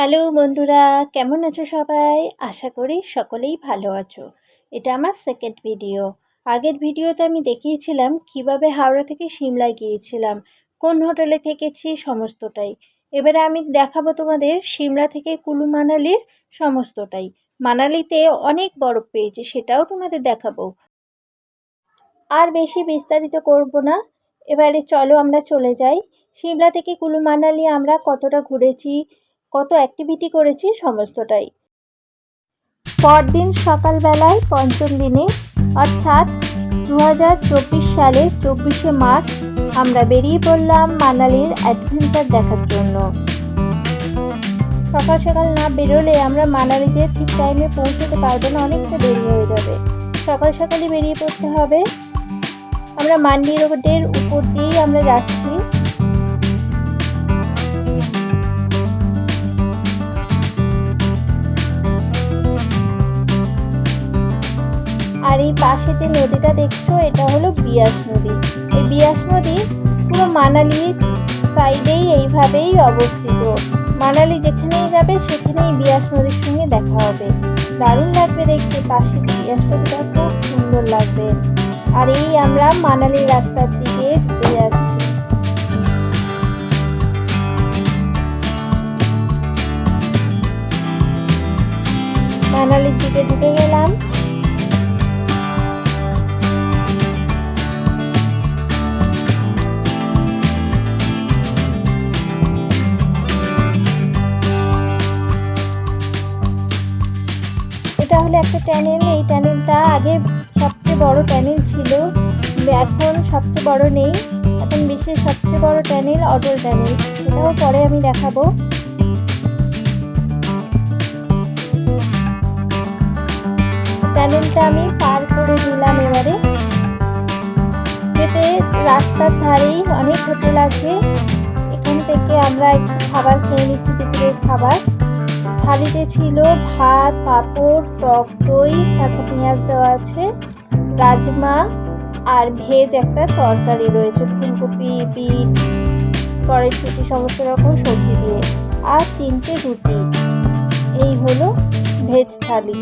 Hello বন্ধুরা, কেমন আছো সবাই? আশা করি সকলেই ভালো আছো। এটা আমার সেকেন্ড ভিডিও। আগের ভিডিওতে আমি দেখিয়েছিলাম কিভাবে হাওড়া থেকে সিমলায় গিয়েছিলাম, কোন হোটেলে থেকেছি সমস্তটাই। এবারে আমি দেখাবো তোমাদের সিমলা থেকে কুলু মানালির সমস্তটাই। মানালিতে অনেক বরফ পেয়েছি, সেটাও তোমাদের দেখাবো। আর বেশি বিস্তারিত করব না, এবারে চলো আমরা চলে যাই। সিমলা থেকে কুলু মানালি আমরা কতটা ঘুরেছি, কত অ্যাক্টিভিটি করেছি সমস্তটাই। পরদিন সকালবেলায় পঞ্চম দিনে অর্থাৎ 2024 সালের 24শে মার্চ আমরা বেরিয়ে পড়লাম মানালির অ্যাডভেঞ্চার দেখার জন্য। সকাল সকাল না বেরোলে আমরা মানালিতে ঠিক টাইমে পৌঁছতে পারবো না, অনেকটা দেরি হয়ে যাবে। সকাল সকালই বেরিয়ে পড়তে হবে। আমরা মান্ডি রোডের উপর দিয়েই আমরা যাচ্ছি। আর এই পাশে যে নদীটা দেখছো, এটা হলো বিয়াস নদী। এই বিয়াস নদী পুরো মানালির সাইডেই এইভাবেই অবস্থিত। মানালি যেখানেই যাবে সেখানেই বিয়াস নদীর সঙ্গে দেখা হবে। দারুণ লাগবে দেখতে, পাশে বিয়াস নদীটা খুব সুন্দর লাগবে। আর এই আমরা মানালির রাস্তার দিকে ঢুকে যাচ্ছি। মানালির দিকে ঢুকে গেলাম। এটা হলো একটা ট্যানেল। এই ট্যানেলটা আগে সবচেয়ে বড় ট্যানেল ছিল, এখন সবচেয়ে বড় নেই। এখন বিশ্বের সবচেয়ে বড় ট্যানেল অটল ট্যানেল, এটাও পরে আমি দেখাবো। ট্যানেলটা আমি পার করে দিলাম। এবারে যেতে রাস্তার ধারেই অনেক হোটেল আছে। এখান থেকে আমরা একটু খাবার খেয়ে নিচ্ছি, দুপুরের খাবার। থালিতে ছিল ভাত, পাঁপড়, টক দই, কাঁচা পেঁয়াজ দেওয়া আছে, রাজমা আর ভেজ একটা তরকারি রয়েছে, ফুলকপি, বিট, কড়াইশুঁটি, সমস্ত রকম সবজি দিয়ে, আর 3টে রুটি। এই হলো ভেজ থালি।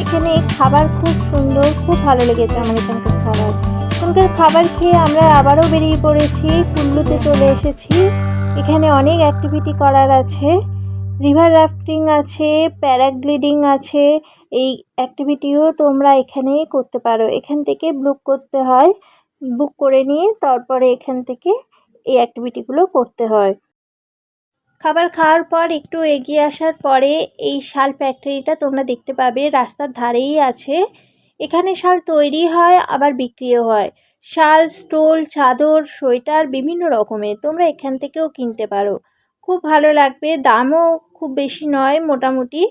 এখানে খাবার খুব সুন্দর, খুব ভালো লেগেছে আমার এখানকার খাবার। এখানকার খাবার খেয়ে আমরা আবারও বেরিয়ে পড়েছি, কুল্লুতে চলে এসেছি। এখানে অনেক অ্যাক্টিভিটি করার আছে, রিভার রাফটিং আছে, প্যারাগ্লাইডিং আছে। এই অ্যাক্টিভিটিও তোমরা এখানে করতে পারো। এখান থেকে বুক করতে হয়, বুক করে নিয়ে তারপরে এখান থেকে এই অ্যাক্টিভিটিগুলো করতে হয়। খাবার খাওয়ার পর একটু এগিয়ে আসার পরে এই শাল ফ্যাক্টরিটা তোমরা দেখতে পাবে, রাস্তার ধারেই আছে। এখানে শাল তৈরি হয় আবার বিক্রিও হয়। শাল, স্টোল, চাদর, সোয়েটার বিভিন্ন রকমের তোমরা এখান থেকেও কিনতে পারো। খুব ভালো লাগবে, দামও খুব বেশি নয়, মোটামুটি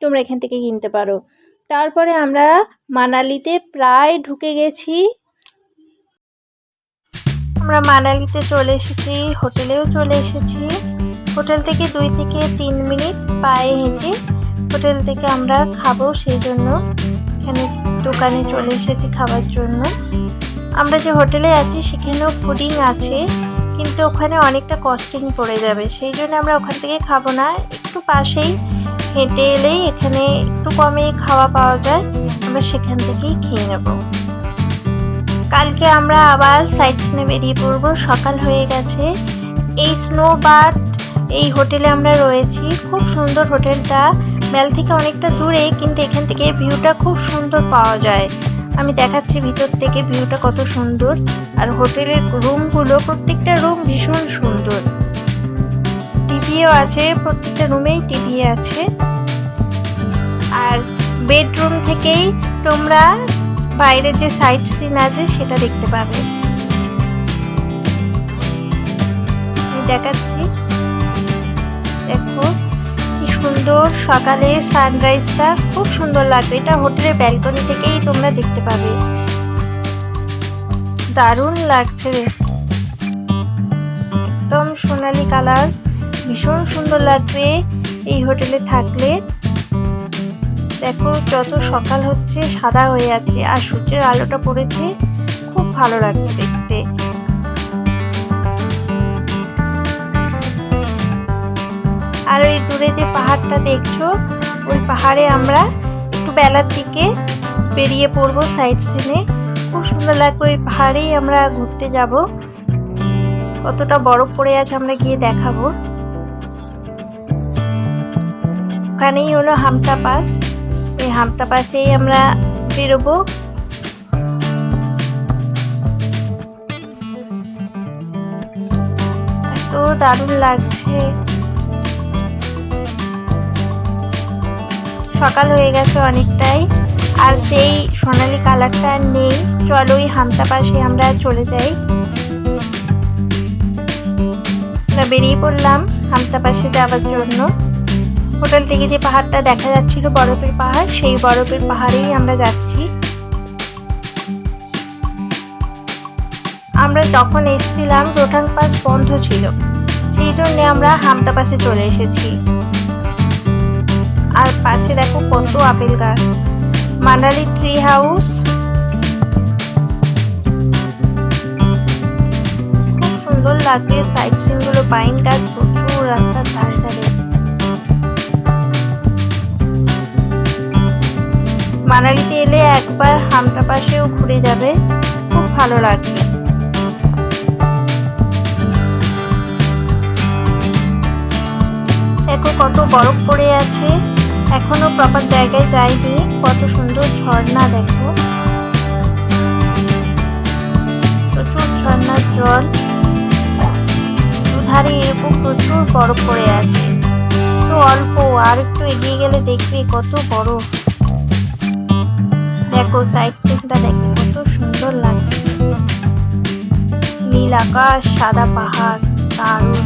তোমরা এখান থেকে কিনতে পারো। তারপরে আমরা মানালিতে প্রায় ঢুকে গেছি। আমরা মানালিতে চলে এসেছি, হোটেলেও চলে এসেছি। হোটেল থেকে 2 থেকে 3 মিনিট পায়ে হেঁটে হোটেল থেকে আমরা খাবো, সেই জন্য এখানে দোকানে চলে এসেছি খাবার জন্য। আমরা যে হোটেলে আছি সেখানেও ফুডিং আছে, কিন্তু ওখানে অনেকটা কস্টিং পড়ে যাবে, সেই জন্য আমরা ওখান থেকে খাবো না। একটু পাশেই হেঁটে এলেই এখানে একটু কমে খাওয়া পাওয়া যায়, আমরা সেখান থেকেই খেয়ে নেব। কালকে আমরা আবার সাইট সিনে বেরিয়ে পড়বো, সকাল হয়ে গেছে। এই স্নো বার্ড এই হোটেলে আমরা রয়েছি। খুব সুন্দর হোটেলটা, মেল থেকে অনেকটা দূরে, কিন্তু এখান থেকে ভিউটা খুব সুন্দর পাওয়া যায়। আমি দেখাচ্ছি ভিতর থেকে ভিউটা কত সুন্দর। আর হোটেলের রুমগুলো, প্রত্যেকটা রুম ভীষণ সুন্দর। টিভিও আছে, প্রত্যেকটা রুমেই টিভি আছে। আর বেডরুম থেকেই তোমরা বাইরে যে সাইট সিন আছে সেটা দেখতে পাবে। দেখাচ্ছি, দেখো কি সুন্দর সকালের সানরাইজটা, খুব সুন্দর লাগবে। এটা হোটেলের ব্যালকনি থেকেই তোমরা দেখতে পাবে, দারুণ লাগছে, একদম সোনালি কালার, ভীষণ সুন্দর লাগবে এই হোটেলে থাকলে। দেখো যত সকাল হচ্ছে সাদা হয়ে যাচ্ছে, আর সূর্যের আলোটা পড়েছে, খুব ভালো লাগছে দেখতে। দূরে যে পাহাড়টা দেখছো ওই পাহাড়ে আমরা একটু বেলার দিকে বেরিয়ে পড়বো সাইড সিনে। খুব সুন্দর লাগবে, ওই পাহাড়েই আমরা ঘুরতে যাব। কতটা বরফ পড়ে আছে আমরা গিয়ে দেখাবো। ওখানেই হলো হামটা পাস, এই হামটা পাসেই আমরা বেরোবো। এত দারুণ লাগছে। সকাল হয়ে গেছে অনেকটাই, আর সেই সোনালি কালারটা আর নেই। চলো ওই হামটা পাশে আমরা চলে যাই। আমরা বেরিয়ে পড়লাম হামটা পাশে যাওয়ার জন্য। হোটেল থেকে যে পাহাড়টা দেখা যাচ্ছিল বরফের পাহাড়, সেই বরফের পাহাড়েই আমরা যাচ্ছি। আমরা যখন এসেছিলাম রোহতাং পাস বন্ধ ছিল, সেই জন্য আমরা হামটা পাসে চলে এসেছি। আর পাশে দেখো কত আপেল গাছ, মানালি ট্রি হাউস। খুব সুন্দর লাগে সাইড সিন গুলো, পাইন গাছ প্রচুর রাস্তার ধারে ধারে। মানালিতে এলে একবার হামটা পাশেও ঘুরে যাবে, খুব ভালো লাগবে। দেখো কত বরফ পড়ে আছে, এখনো প্রপার জায়গায় যায়নি। কত সুন্দর ঝর্ণা দেখো, প্রচুর ঝর্ণার জল, দুধারে এরকম প্রচুর বরফ পড়ে আছে। তো অল্প, আর একটু এগিয়ে গেলে দেখবে কত বরফ। দেখো সাইড সিনটা দেখো কত সুন্দর লাগছে, নীল আকাশ, সাদা পাহাড়, দারুণ।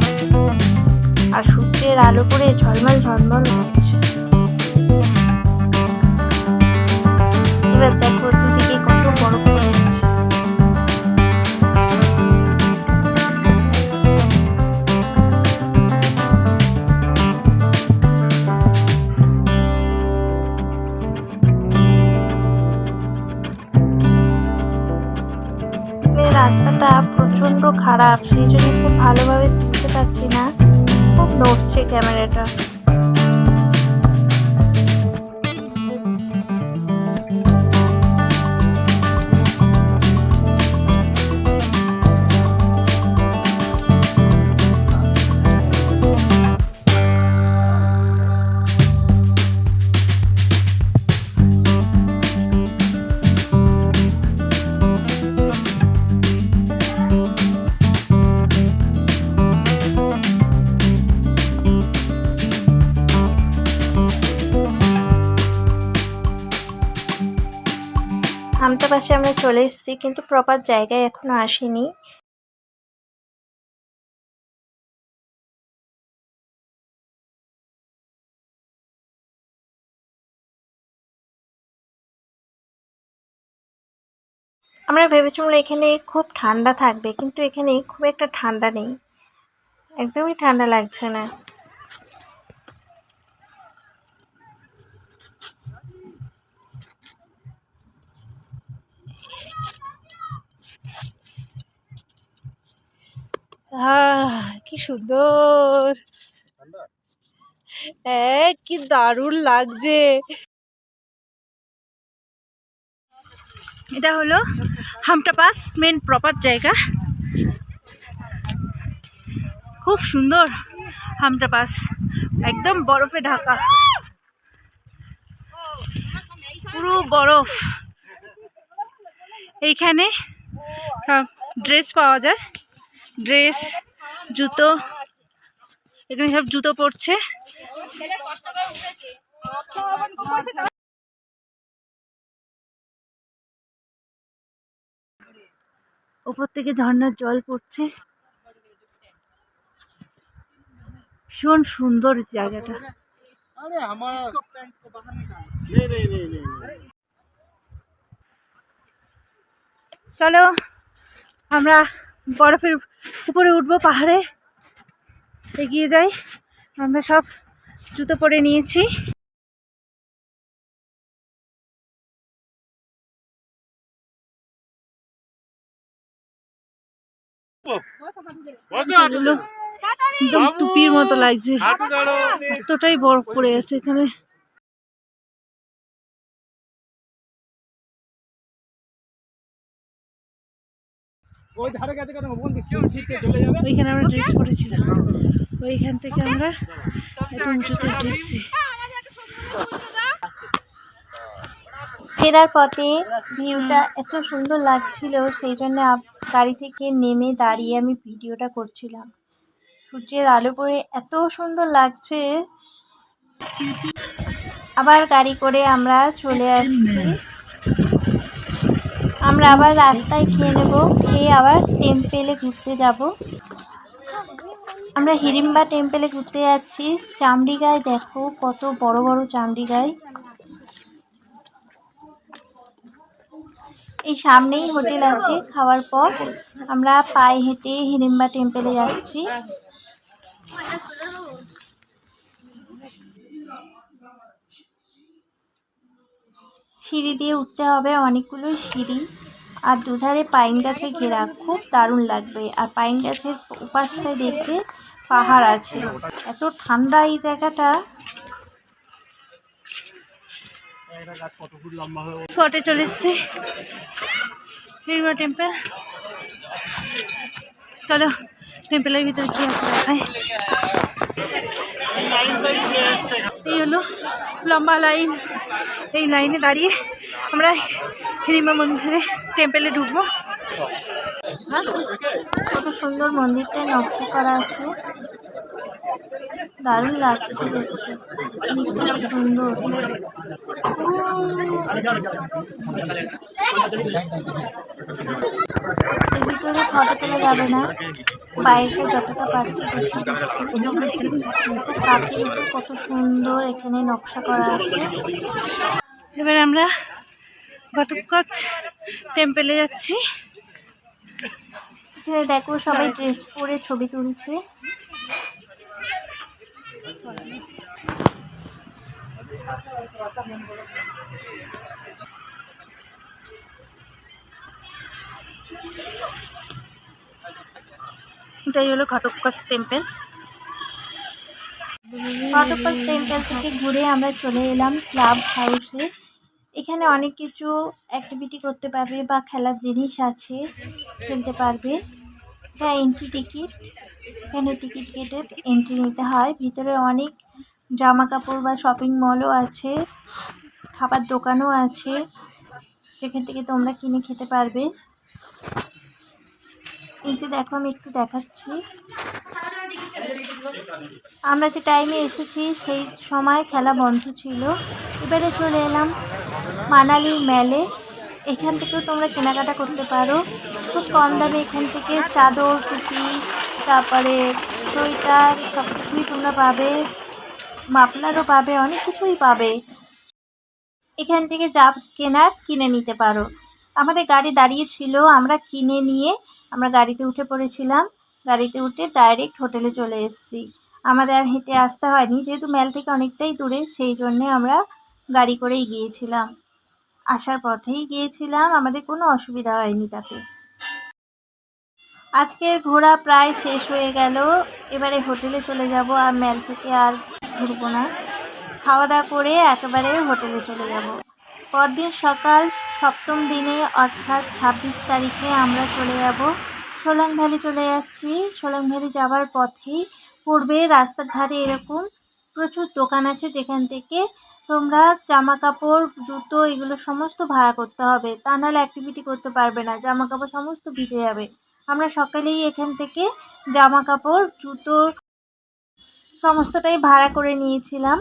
আর সূর্যের আলো করে ঝলমল ঝলমল করছে। এবার দেখো দুদিকে কত বরফ পড়ে আছে। রাস্তাটা প্রচন্ড খারাপ, সেই জন্য খুব ভালোভাবে দেখতে পাচ্ছি না, খুব নড়ছে ক্যামেরাটা। হামটা পাশে আমরা চলে এসেছি, কিন্তু প্রপার জায়গায় এখনো আসিনি। আমরা ভেবেছিলাম এখানে খুব ঠান্ডা থাকবে, কিন্তু এখানে খুব একটা ঠান্ডা নেই, একদমই ঠান্ডা লাগছে না। কি সুন্দর, হ্যাঁ কি দারুণ লাগছে। এটা হলো হামটা পাস, মেন প্রপার জায়গা। খুব সুন্দর হামটা পাস, একদম বরফে ঢাকা, পুরো বরফ। এইখানে ড্রেস পাওয়া যায়, ড্রেস, জুতো, এখানে সব জুতো পরছে। উপর থেকে ঝর্ণার জল পড়ছে, ভীষণ সুন্দর জায়গাটা। চলো আমরা বরফের উপরে উঠবো, পাহাড়ে এগিয়ে যাই। আমরা সব জুতো পরে নিয়েছি। একদম টুপির মতো লাগছে, এতটাই বরফ পড়ে আছে এখানে। ওইখানে আমরা ড্রেস পরেছিলাম, ওইখান থেকে আমরা এত উঁচুতে উঠেছি। ফেরার পথে ভিউটা এত সুন্দর লাগছিল, সেই জন্য গাড়ি থেকে নেমে দাঁড়িয়ে আমি ভিডিওটা করছিলাম। সূর্যের আলো পড়ে এত সুন্দর লাগছে। আবার গাড়ি করে আমরা চলে আসছি। আমরা আবার রাস্তায় খেয়ে নেব, খেয়ে আবার টেম্পেলে ঘুরতে যাব। আমরা হিড়িম্বা টেম্পেলে ঘুরতে যাচ্ছি। চামড়ি গায়ে দেখো কত বড় বড় চামড়ি গায়ে। এই সামনেই হোটেল আছে। খাওয়ার পর আমরা পায়ে হেঁটে হিড়িম্বা টেম্পেলে যাচ্ছি। সিঁড়ি দিয়ে উঠতে হবে, অনেকগুলো সিঁড়ি, আর দুধারে পাইন গাছে ঘেরা, খুব দারুণ লাগবে। আর পাইন গাছের উপাসটায় দেখবে পাহাড় আছে, এত ঠান্ডা এই জায়গাটা। স্পটে চলে এসছি, হিড়িম্বা টেম্পেল। চলো টেম্পেলের ভিতরে কি আছে দেখায়। এই হলো লম্বা লাইন, এই লাইনে দাঁড়িয়ে আমরা হিড়িম্বা মন্দিরে টেম্পেলে ঢুকবো। কত সুন্দর মন্দিরটা নকশা করা আছে, দারুণ লাগছে দেখতে, নিচে সুন্দর। এর ভিতরে ফটো তোলা যাবে না, বাইরে যতটা পাচ্ছি কত সুন্দর এখানে নকশা করা আছে। এবার আমরা ঘটকচ টেম্পেলে যাচ্ছি। এখানে দেখো সবাই ড্রেস পরে ছবি তুলছে। এটাই হলো ঘটকচ টেম্পেল। ঘটকচ টেম্পেল থেকে ঘুরে আমরা চলে এলাম ক্লাব হাউসে। এখানে অনেক কিছু অ্যাক্টিভিটি করতে পারবে বা খেলার জিনিস আছে, খেলতে পারবে। এটা এন্ট্রি টিকিট, এখানে টিকিট কেটে এন্ট্রি নিতে হয়। ভিতরে অনেক জামা কাপড় বা শপিং মলও আছে, খাবার দোকানও আছে, যেখান থেকে তোমরা কিনে খেতে পারবে। এই যে দেখো আমি একটু দেখাচ্ছি, আমরা যে টাইমে এসেছি সেই সময় খেলা বন্ধ ছিল। এবারে চলে এলাম মানালি মেলে, এখান থেকেও তোমরা কেনাকাটা করতে পারো খুব কম দামে। এখান থেকে চাদর, টুপি, তারপরে সোয়েটার সব কিছুই তোমরা পাবে, মাফলারও পাবে, অনেক কিছুই পাবে। এখান থেকে যা কেনার কিনে নিতে পারো। আমাদের গাড়ি দাঁড়িয়ে ছিল, আমরা কিনে নিয়ে আমরা গাড়িতে উঠে পড়েছিলাম। গাড়িতে উঠে ডাইরেক্ট হোটেলে চলে এসেছি। আমাদের আর হেঁটে আসতে হয়নি, যেহেতু মেল থেকে অনেকটাই দূরে, সেই জন্যে আমরা গাড়ি করেই গিয়েছিলাম। আসার পথেই গিয়েছিলাম, আমাদের কোনো অসুবিধা হয়নি তাতে। আজকের ঘোরা প্রায় শেষ হয়ে গেল, এবারে হোটেলে চলে যাব। আর মেল থেকে আর ঘুরবো না, খাওয়া দাওয়া করে একেবারে হোটেলে চলে যাব। পরদিন সকাল 7ম দিনে অর্থাৎ 26 তারিখে আমরা চলে যাব সোলাং ভ্যালি। চলে যাচ্ছি। সোলাং ভ্যালি যাওয়ার পথেই পূর্বে রাস্তার ধারে এরকম প্রচুর দোকান আছে, যেখান থেকে তোমরা জামা কাপড়, জুতো এগুলো সমস্ত ভাড়া করতে হবে, তা নাহলে অ্যাক্টিভিটি করতে পারবে না, জামা কাপড় সমস্ত ভিজে যাবে। আমরা সকালেই এখান থেকে জামা কাপড়, জুতো সমস্তটাই ভাড়া করে নিয়েছিলাম।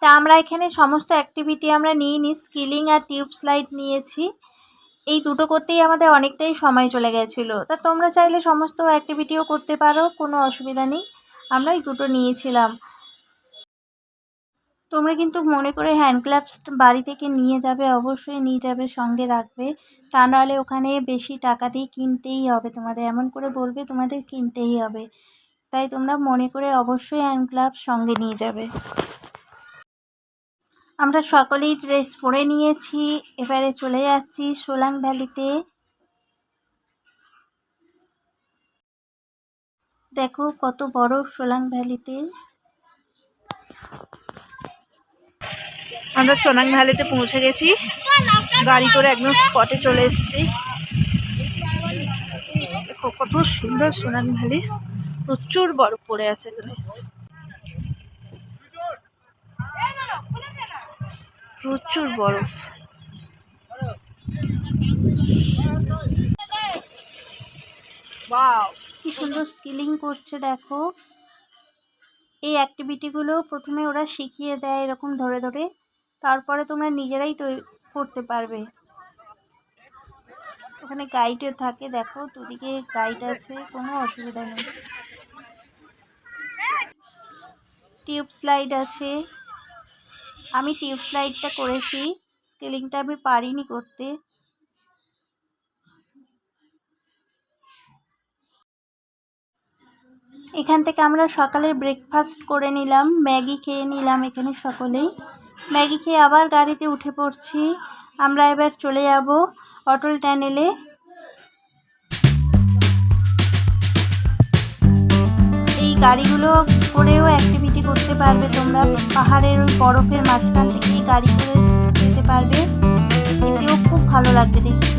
তা আমরা এখানে সমস্ত অ্যাক্টিভিটি আমরা নিইনি, স্কিলিং আর টিউব স্লাইড নিয়েছি। এই দুটো করতেই আমাদের অনেকটাই সময় চলে গেছিলো। তা তোমরা চাইলে সমস্ত অ্যাক্টিভিটিও করতে পারো, কোনো অসুবিধা নেই। আমরা এই দুটো নিয়েছিলাম। তোমরা কিন্তু মনে করে হ্যান্ড গ্লাভস বাড়ি থেকে নিয়ে যাবে, অবশ্যই নিয়ে যাবে, সঙ্গে রাখবে, তা নাহলে ওখানে বেশি টাকা দিয়ে কিনতেই হবে তোমাদের, এমন করে বলবে তোমাদের কিনতেই হবে। তাই তোমরা মনে করে অবশ্যই হ্যান্ড গ্লাভস সঙ্গে নিয়ে যাবে। আমরা সকলেই ড্রেস পরে নিয়েছি, এবারে চলে যাচ্ছি সোলাং ভ্যালিতে। দেখো কত বড় সোলাং ভ্যালিতে। আমরা সোলাং ভ্যালিতে পৌঁছে গেছি, গাড়ি করে একদম স্পটে চলে এসেছি। দেখো কত সুন্দর সোলাং ভ্যালি, প্রচুর বরফ পড়ে আছে এখানে, প্রচুর বরফ। ওয়াও, কি সুন্দর স্কিলিং করছে দেখো। এই অ্যাক্টিভিটিগুলো প্রথমে ওরা শিখিয়ে দেয় এরকম ধরে ধরে, তারপরে তোমরা নিজেরাই করতে পারবে। ওখানে গাইডও থাকে, দেখো দুদিকে গাইড আছে, কোনো অসুবিধা নেই। টিউব স্লাইড আছে, আমি টিউব স্লাইডটা করেছি, স্কেলিংটা আমি পারিনি করতে। এখান থেকে আমরা সকালের ব্রেকফাস্ট করে নিলাম, ম্যাগি খেয়ে নিলাম এখানে সকলেই। ম্যাগি খেয়ে আবার গাড়িতে উঠে পড়ছি। আমরা এবার চলে যাব অটল টানেলে। এই গাড়িগুলো করেও অ্যাক্টিভিটি করতে পারবে তোমরা, পাহাড়ের ওই বরফের মাঝখান থেকে গাড়ি করে যেতে পারবে, এতেও খুব ভালো লাগবে দেখতে।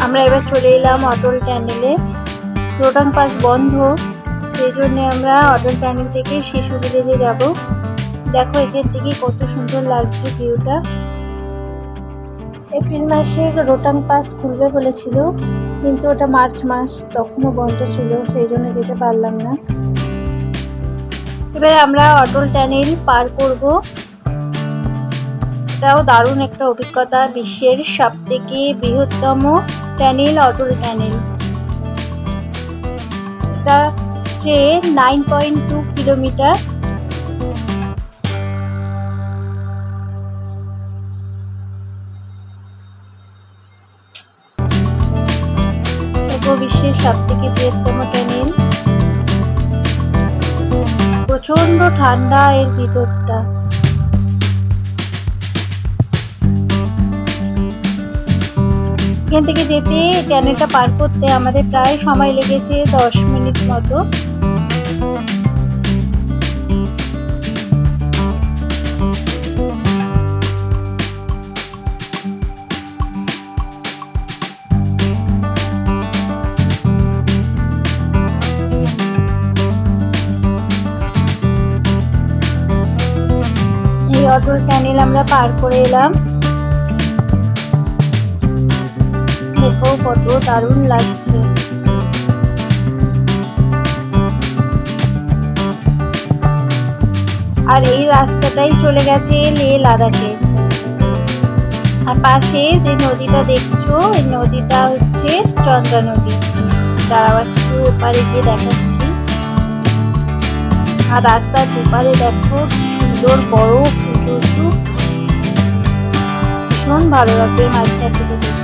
আমরা এবার চলে এলাম অটল টানেলে। রোটাং পাস বন্ধ, সেই জন্য আমরা অটল টানেল থেকে শিশু ভিলেজে যাব। দেখো এখান থেকে কত সুন্দর লাগছে ভিউটা। এপ্রিল মাসে রোটাং পাস খুলবে বলেছিল, কিন্তু ওটা মার্চ মাস, তখনও বন্ধ ছিল, সেই জন্য যেতে পারলাম না। এবার আমরা অটল টানেল পার করব। এটাও দারুণ একটা অভিজ্ঞতা, বিশ্বের সবথেকে বৃহত্তম টানেল অটল টানেল। এটা হচ্ছে 9.2 কিলোমিটার। বিশ্বের সবথেকে বৃহত্তম টানেল, প্রচন্ড ঠান্ডা এর ভিতরটা। এখান থেকে যেতে টানেলটা পার করতে আমাদের প্রায় সময় লেগেছে 10 মিনিট মতো। এই অটল টানেল আমরা পার করে এলাম। দেখো কত দারুণ লাগছে। আর এই রাস্তাটাই চলে গেছে লেহ লাদাখে। আর পাশে যে নদীটা দেখছো, এই নদীটা হচ্ছে চন্দ্রা নদী। দাঁড়াও একটু ওপারে গিয়ে দেখাচ্ছি। আর রাস্তার দুপারে দেখো কি সুন্দর বরফ, উঁচু উঁচু, ভীষণ ভালো লাগবে মাঝটা থেকে দেখে।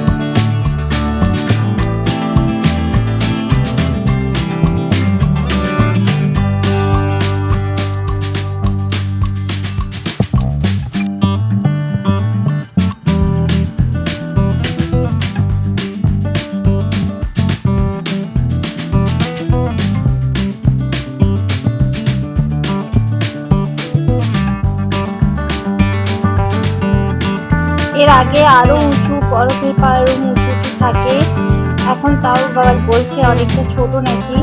আগে আরো উঁচু, বরফের পাহাড়ও উঁচু উঁচু থাকে। এখন তাও বলছে অনেকটা ছোট নাকি,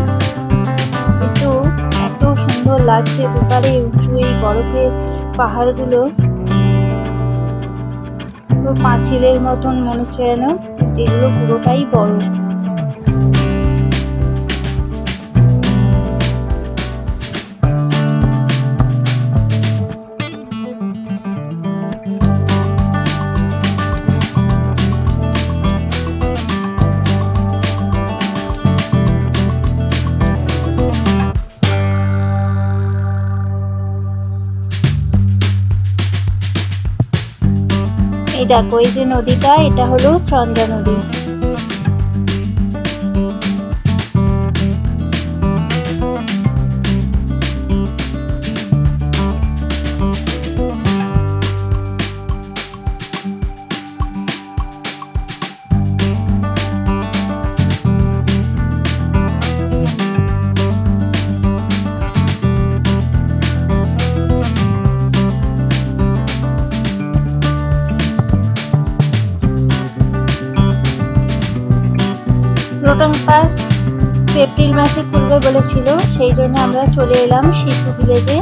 কিন্তু এত সুন্দর লাগছে দুপারে উঁচু এই বরফের পাহাড়গুলো, পুরো পাঁচিলের মতন মনে হচ্ছে যেন, কিন্তু এগুলো পুরোটাই বরফ। এই দেখো, এই যে নদীটা, এটা হলো চন্দ্রা নদী। রোটং পাস এপ্রিল মাসে খুলবে বলেছিল, সেই জন্য আমরা চলে এলাম শিশু ভিলেজে।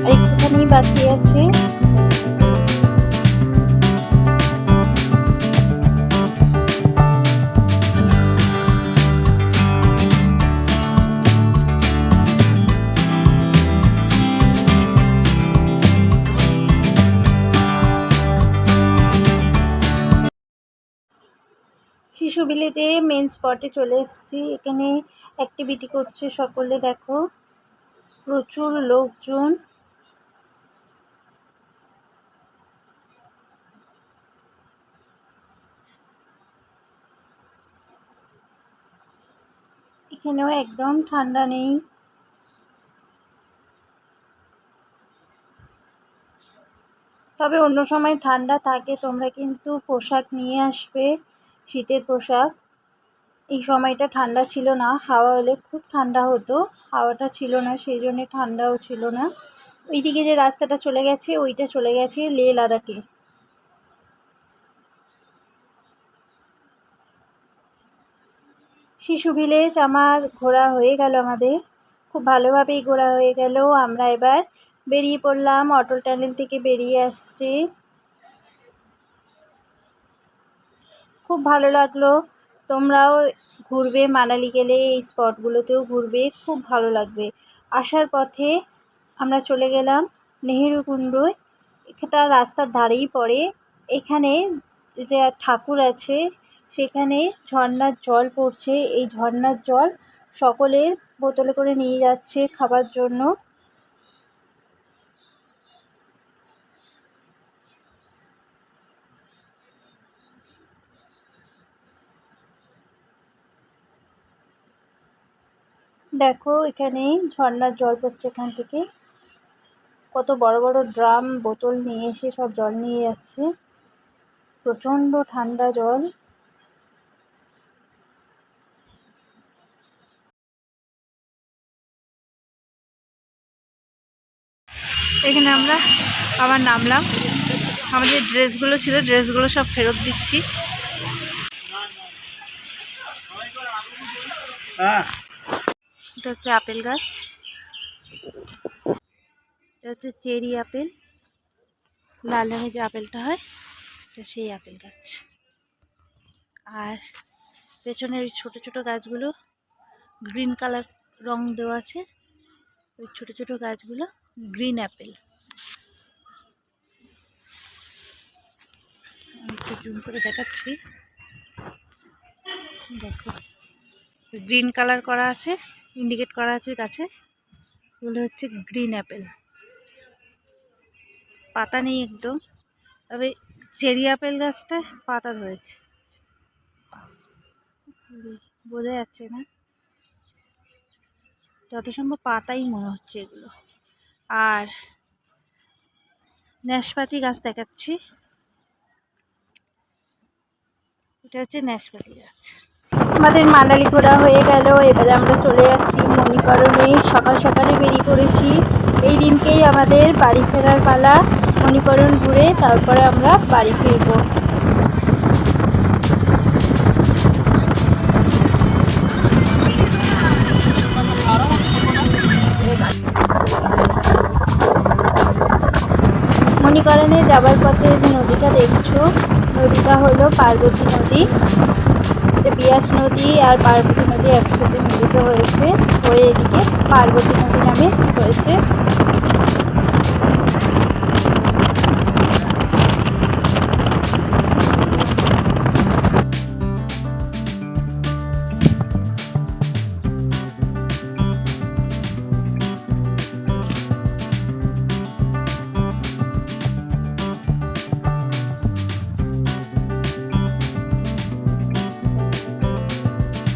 আর একটুখানি বাকি আছে। শিশু ভিলেজে মেন স্পটে চলে এসেছি। এখানে অ্যাক্টিভিটি করছে সকলে, দেখো প্রচুর লোকজন। এখানেও একদম ঠান্ডা নেই। তবে অন্য সময় ঠান্ডা থাকে, তোমরা কিন্তু পোশাক নিয়ে আসবে, শীতের পোশাক। এই সময়টা ঠান্ডা ছিল না, হাওয়া হলে খুব ঠান্ডা হতো, হাওয়াটা ছিল না, সেই জন্য ঠান্ডাও ছিল না। ওইদিকে যে রাস্তাটা চলে গেছে, ওইটা চলে গেছে লে লাদাখে। শিশু ভিলেজ আমার ঘোরা হয়ে গেল, আমাদের খুব ভালোভাবেই ঘোরা হয়ে গেল। আমরা এবার বেরিয়ে পড়লাম, অটল টানেল থেকে বেরিয়ে আসছি। খুব ভালো লাগলো। তোমরাও ঘুরবে, মানালি গেলে এই স্পটগুলোতেও ঘুরবে, খুব ভালো লাগবে। আসার পথে আমরা চলে গেলাম নেহেরু কুণ্ডয়। এটা রাস্তার ধারেই পড়ে। এখানে যে ঠাকুর আছে, সেখানে ঝর্ণার জল পড়ছে। এই ঝর্ণার জল সকলের বোতলে করে নিয়ে যাচ্ছে খাবার জন্য। দেখো এখানে ঝর্ণার জল পড়ছে এখান থেকে। কত বড় বড় ড্রাম বোতল নিয়ে এসে সব জল নিয়ে যাচ্ছে। প্রচণ্ড ঠান্ডা জল। এখানে আমরা আবার নামলাম। আমাদের ড্রেসগুলো ছিল, ড্রেসগুলো সব ফেরত দিচ্ছি। এটা হচ্ছে আপেল গাছ, এটা হচ্ছে চেরি আপেল, লাল রঙের যে আপেলটা হয়, এটা সেই আপেল গাছ। আর পেছনের ওই ছোটো ছোটো গাছগুলো গ্রিন কালার রং দেওয়া আছে, ওই ছোটো ছোটো গাছগুলো গ্রিন অ্যাপেল। আমি একটু জুম করে দেখাচ্ছি, দেখো গ্রিন কালার করা আছে, ইন্ডিকেট করা আছে গাছে, এগুলো হচ্ছে গ্রিন অ্যাপেল। পাতা নেই একদম, তবে চেরি আপেল গাছটা পাতা ধরেছে, বোঝা যাচ্ছে না, যত সম্ভব পাতাই মনে হচ্ছে এগুলো। আর নাশপাতি গাছ দেখাচ্ছি, এটা হচ্ছে নাশপাতি গাছ। আমাদের মানালি ঘোরা হয়ে গেল, এবারে আমরা চলে যাচ্ছি মণিকরণে। সকাল সকালে বেরিয়ে পড়েছি, এই দিনকেই আমাদের বাড়ি ফেরার পালা। মণিকরণ ঘুরে তারপরে আমরা বাড়ি ফিরবো। মণিকরণে যাবার পথে যে নদীটা দেখছো, নদীটা হলো পার্বতী নদী। বিয়াস নদী আর পার্বতী নদী একসাথে মিলিত হয়েছে, হয়ে এদিকে পার্বতী নদী নামে হয়েছে।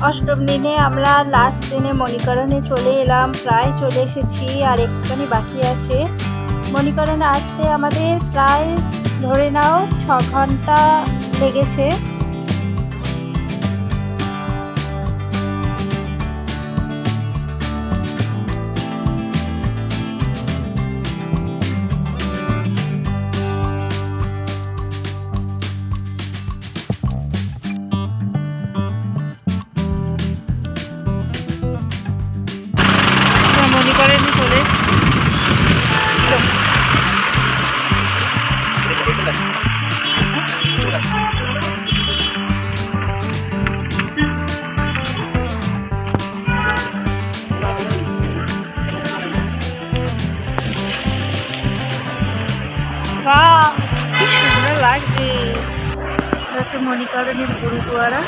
অষ্টম দিনে আমরা লাস্ট দিনে মণিকরণে চলে এলাম, প্রায় চলে এসেছি, আর একটুখানি বাকি আছে। মণিকরণে আসতে আমাদের প্রায় ধরে নাও 6 ঘন্টা লেগেছে। মণিকরণে চলে এসেছি। কি সুন্দর লাগছে, হচ্ছে মণিকরণের গুরুদুয়ারা।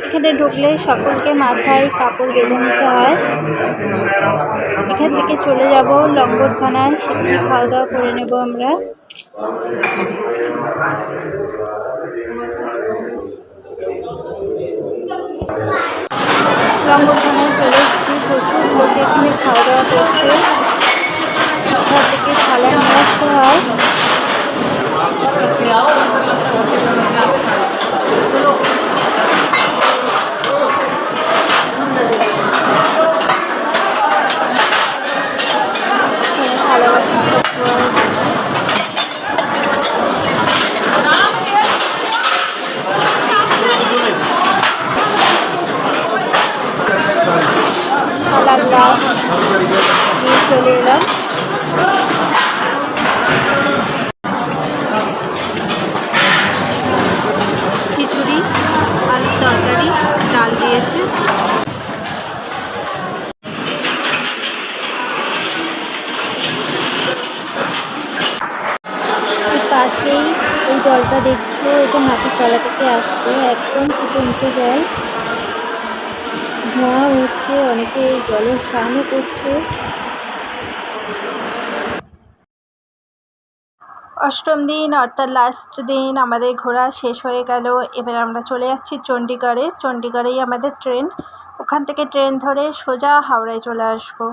এখানে ঢুকলে সকলকে মাথায় কাপড় বেঁধে নিতে হয়। এখান থেকে চলে যাব লঙ্গরখানায়, সেখানে খাওয়া দাওয়া করে নেব আমরা। লঙ্গরখানায় চলে এসেছি, প্রচুর লোক এখানে খাওয়া দাওয়া করছে। কোথা থেকে থালা নিয়ে আসতে হয়। চলে এলাম। খিচুড়ি, আলুর তরকারি, ডাল দিয়েছে। পাশেই এই জলটা দেখছো, এটা মাটির তলা থেকে আসছে, একদম ফুটন্ত জল। ধোঁয়া উঠছে, অনেকে এই জলে স্নানও করছে। অষ্টম দিন অর্থাৎ লাস্ট দিন আমাদের ঘোরা শেষ হয়ে গেল। এবার আমরা চলে যাচ্ছি চণ্ডীগড়ে। চণ্ডীগড়েই আমাদের ট্রেন, ওখান থেকে ট্রেন ধরে সোজা হাওড়ায় চলে আসবো।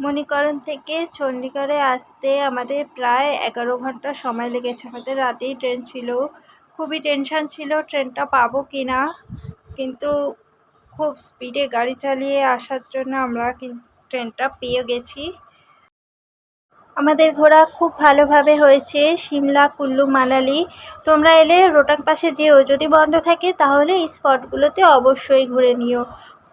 মণিকরণ থেকে চণ্ডীগড়ে আসতে আমাদের প্রায় 11 ঘন্টা সময় লেগেছে। আমাদের রাতেই ট্রেন ছিল, খুবই টেনশন ছিল ট্রেনটা পাবো কি না, কিন্তু খুব স্পিডে গাড়ি চালিয়ে আসার জন্য আমরা ট্রেনটা পেয়ে গেছি। আমাদের ঘোরা খুব ভালোভাবে হয়েছে, সিমলা, কুল্লু, মানালি। তোমরা এলে রোটাং পাসে যেও, যদি বন্ধ থাকে তাহলে এই স্পটগুলোতে অবশ্যই ঘুরে নিও।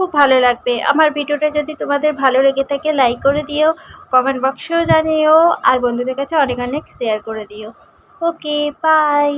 খুব ভালো লাগবে। আমার ভিডিওটা যদি তোমাদের ভালো লেগে থাকে লাইক করে দিও, কমেন্ট বক্সেও জানিও, আর বন্ধুদের কাছে অনেক অনেক শেয়ার করে দিও। ওকে, বাই।